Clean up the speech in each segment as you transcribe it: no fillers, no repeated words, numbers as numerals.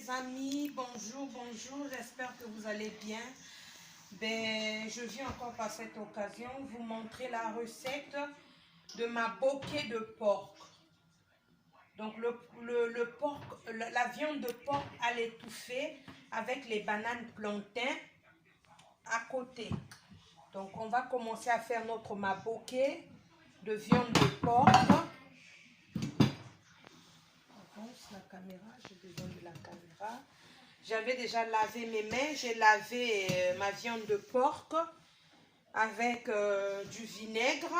mes amis, bonjour, j'espère que vous allez bien. Je viens encore par cette occasion vous montrer la recette de ma bokeh de porc. Donc le porc, la viande de porc à l'étouffer avec les bananes plantains à côté. Donc on va commencer à faire notre bokeh de viande de porc. La caméra, j'ai besoin de la caméra. J'avais déjà lavé mes mains, j'ai lavé ma viande de porc avec du vinaigre.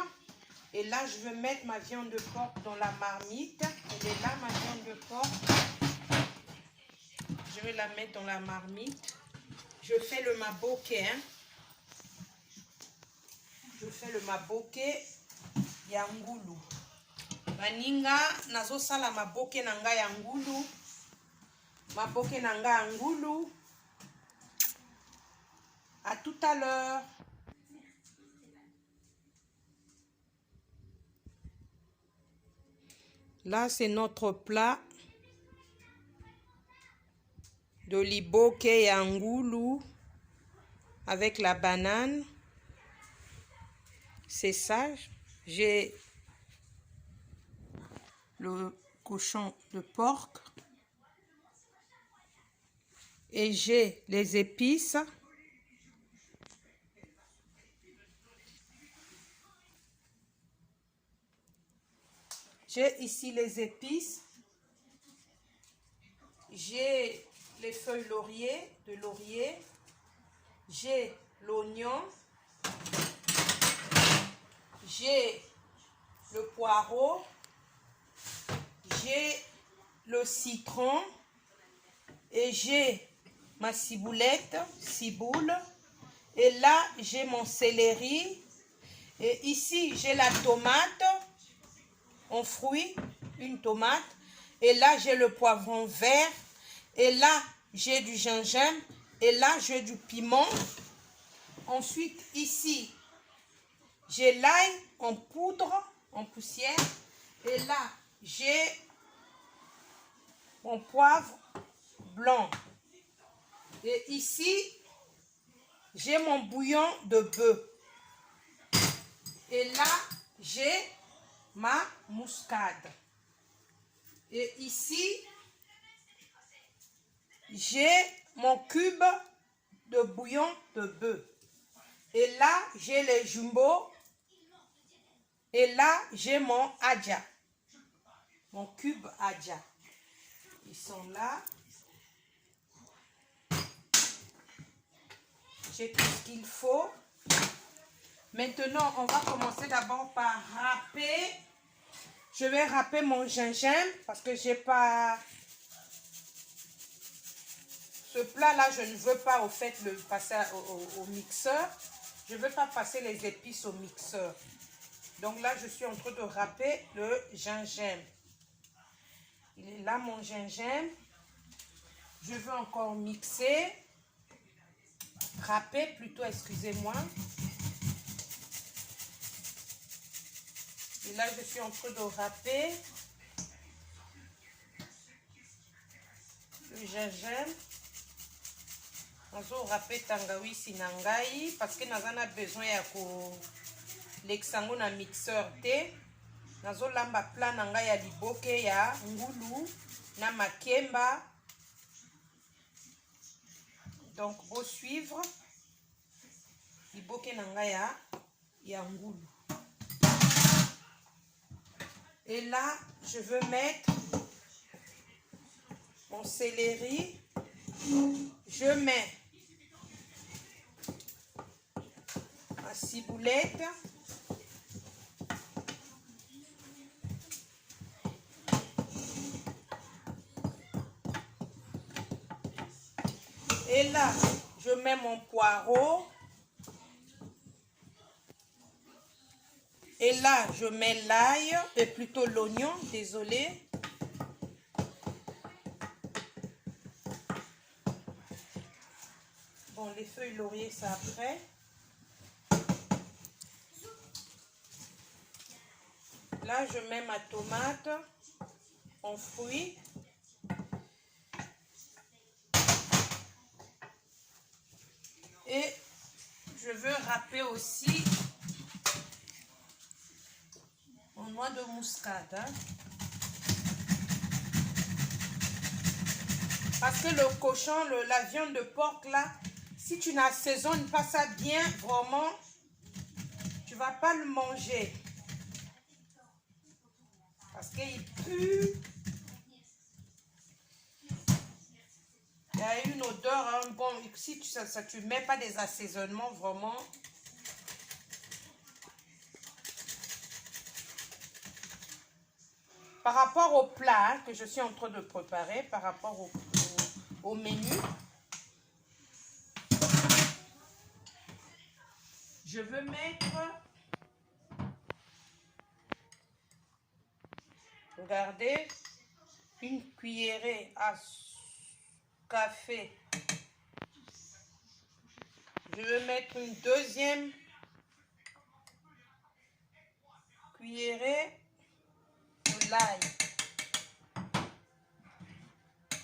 Et là, je vais mettre ma viande de porc dans la marmite. Elle est là, ma viande de porc. Je vais la mettre dans la marmite. Je fais le bokeh. Je fais le bokeh ya ngulu. Baninga nazo sala bokeh nanga ya ngulu. Bokeh nanga ya ngulu. À tout à l'heure. Là, c'est notre plat de bokeh ya ngulu avec la banane. C'est ça. J'ai le cochon de porc et j'ai les épices. J'ai ici les épices. J'ai les feuilles de laurier. J'ai l'oignon. J'ai le poireau. J'ai le citron. Et j'ai ma ciboulette, ciboule. Et là, j'ai mon céleri. Et ici, j'ai la tomate en fruits, une tomate. Et là, j'ai le poivron vert. Et là, j'ai du gingembre. Et là, j'ai du piment. Ensuite, ici, j'ai l'ail en poudre, en poussière. Et là, j'ai mon poivre blanc. Et ici, j'ai mon bouillon de bœuf. Et là, j'ai ma muscade. Et ici, j'ai mon cube de bouillon de bœuf. Et là, j'ai les jumbo. Et là, j'ai mon adja. Mon cube adja. Ils sont là. J'ai tout ce qu'il faut. Maintenant, on va commencer d'abord par râper. Je vais râper mon gingembre parce que j'ai pas... Ce plat-là, je ne veux pas au fait le passer au mixeur. Je ne veux pas passer les épices au mixeur. Donc là, je suis en train de râper le gingembre. Il est là mon gingembre. Je veux encore mixer. Râper plutôt, excusez-moi. Et là, je suis en train de râper le gingembre. Nazo râper tangawizi na ngai parce que nazana besoin ya ko l'exango na mixeur te. Nazo lamba plat na ngai ya bokeh ya ngulu na makemba. Donc, vous suivre bokeh na ngai ya ngulu. Et là, je veux mettre mon céleri. Je mets ma ciboulette. Et là, je mets mon poireau. Et là, je mets l'ail, et plutôt l'oignon, désolé. Bon, les feuilles laurier, c'est après. Là, je mets ma tomate en fruits. Et je veux râper aussi mon noix de muscade. Hein. Parce que le cochon, la viande de porc là, si tu n'assaisonnes pas ça bien, vraiment, tu ne vas pas le manger. Parce qu'il pue. Il y a une odeur, hein. Bon, si tu ne mets pas des assaisonnements, vraiment. Par rapport au plat hein, que je suis en train de préparer, par rapport au menu, je veux mettre, regardez, une cuillerée à café. Je vais mettre une deuxième cuillerée de l'ail.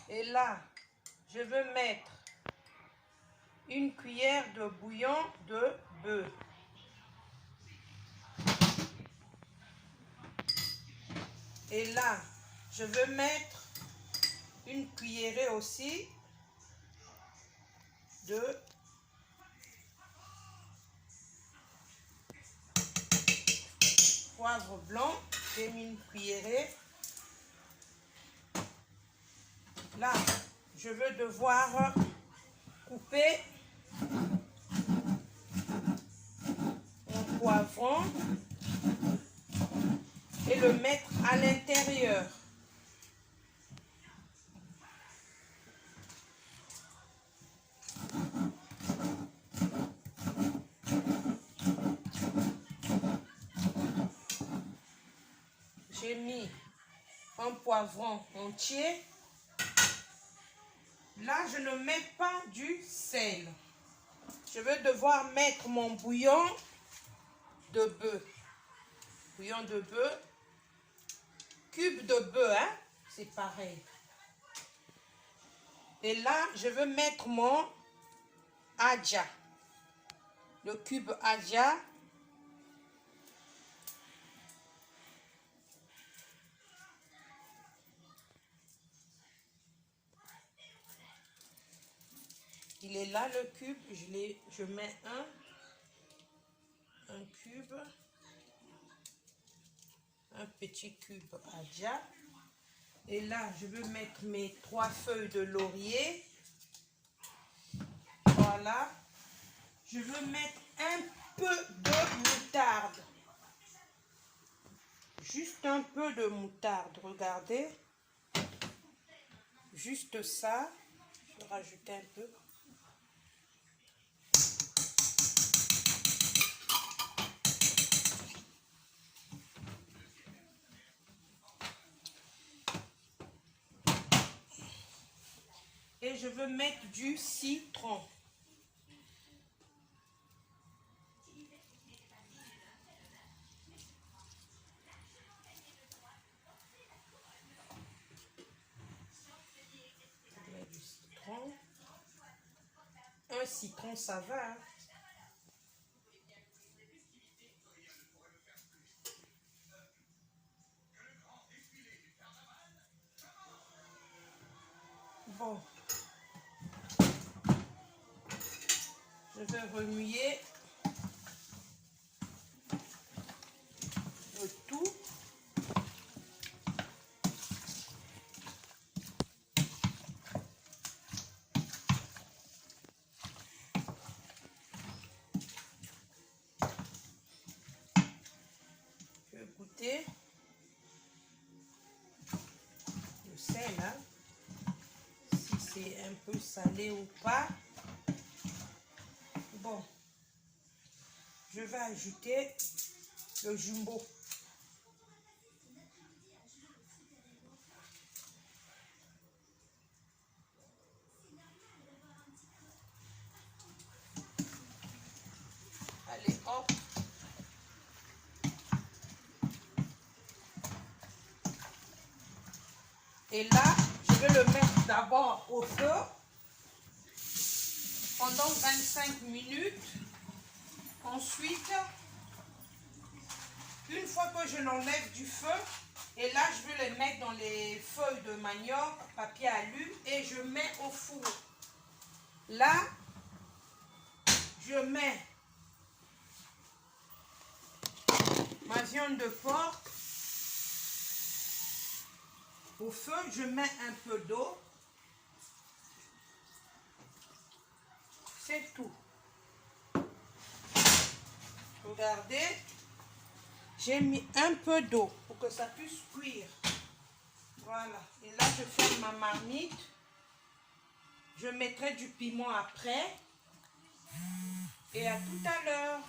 Et là, je veux mettre une cuillère de bouillon de bœuf. Et là, je veux mettre une cuillerée aussi de poivre blanc. J'ai mis une cuillerée. Là, je veux devoir couper mon poivron et le mettre à l'intérieur. J'ai mis un poivron entier. Là, je ne mets pas du sel. Je vais devoir mettre mon bouillon de bœuf. Bouillon de bœuf. Cube de bœuf, hein? C'est pareil. Et là, je veux mettre mon adja. Le cube adja. Il est là le cube, je mets un cube, un petit cube adja. Et là, je veux mettre mes 3 feuilles de laurier. Voilà. Je veux mettre un peu de moutarde. Juste un peu de moutarde, regardez. Juste ça. Je vais rajouter un peu. Et je veux mettre du citron. Je mets du citron. Un citron, ça va. Hein? Bon. Je vais remuer le tout. Je vais goûter le sel, hein, si c'est un peu salé ou pas. Bon, je vais ajouter le jumbo. Allez, hop. Et là, je vais le mettre d'abord au feu. pendant 25 minutes. Ensuite, une fois que je l'enlève du feu, et là je vais les mettre dans les feuilles de manioc, papier alu, et je mets au four. Là, je mets ma viande de porc au feu, je mets un peu d'eau. C'est tout. Regardez, j'ai mis un peu d'eau pour que ça puisse cuire. Voilà. Et là, je ferme ma marmite. Je mettrai du piment après. Et à tout à l'heure.